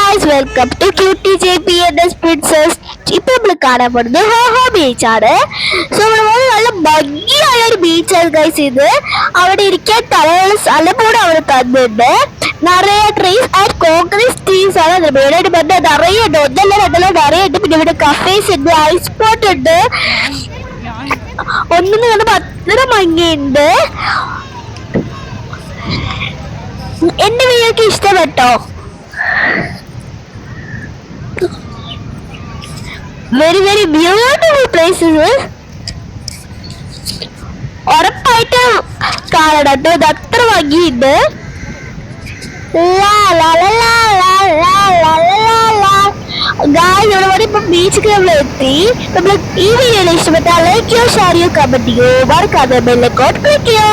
Guys welcome to QTJPNS princess. ഇപ്പൊ നമ്മൾ കാണാൻ പോകുന്നത് ഹോഹോ ബീച്ചാണ്. സോ നമ്മൾ നല്ല ഭംഗിയായ ഒരു ബീച്ചാണ് ഗൈസ് ഇത്. അവിടെ ഇരിക്കാൻ തലയുള്ള സ്ഥലം കൂടെ അവിടെ തന്നിട്ടുണ്ട്. നിറയെ ട്രീസ് ആൻഡ് കോൺക്രീറ്റ് ട്രീസ് ആണ് മെയിനായിട്ട് പറഞ്ഞത്. നിറയെ ഉണ്ട്, ഒന്നല്ല രണ്ടല്ല നിറയെ ഉണ്ട്. പിന്നെ ഇവിടെ കഫേസ് ഉണ്ട്, ഐസ് സ്പോട്ട് ഉണ്ട്. ഒന്നും കണ്ടപ്പോൾ അത്ര ഭംഗിയുണ്ട്. എന്റെ വീഡിയോക്ക് ഇഷ്ടപ്പെട്ടോ? Very very beautiful places. ഉറപ്പായിട്ട് കാണണം കേട്ടോ, ഇത് അത്ര ഭംഗിയുണ്ട്. ഇപ്പൊ ബീച്ചിൽ നമ്മൾ എത്തി. നമ്മൾ ഈ വീഡിയോയിൽ ഇഷ്ടപ്പെട്ടാൽ ലൈക്ക് ചെയ്യോ, ഷെയർ ചെയ്യോ, കമന്റ് ചെയ്യോ, മറക്കാതെ ബെൽ ഐക്കൺ ക്ലിക്ക് ചെയ്യോ.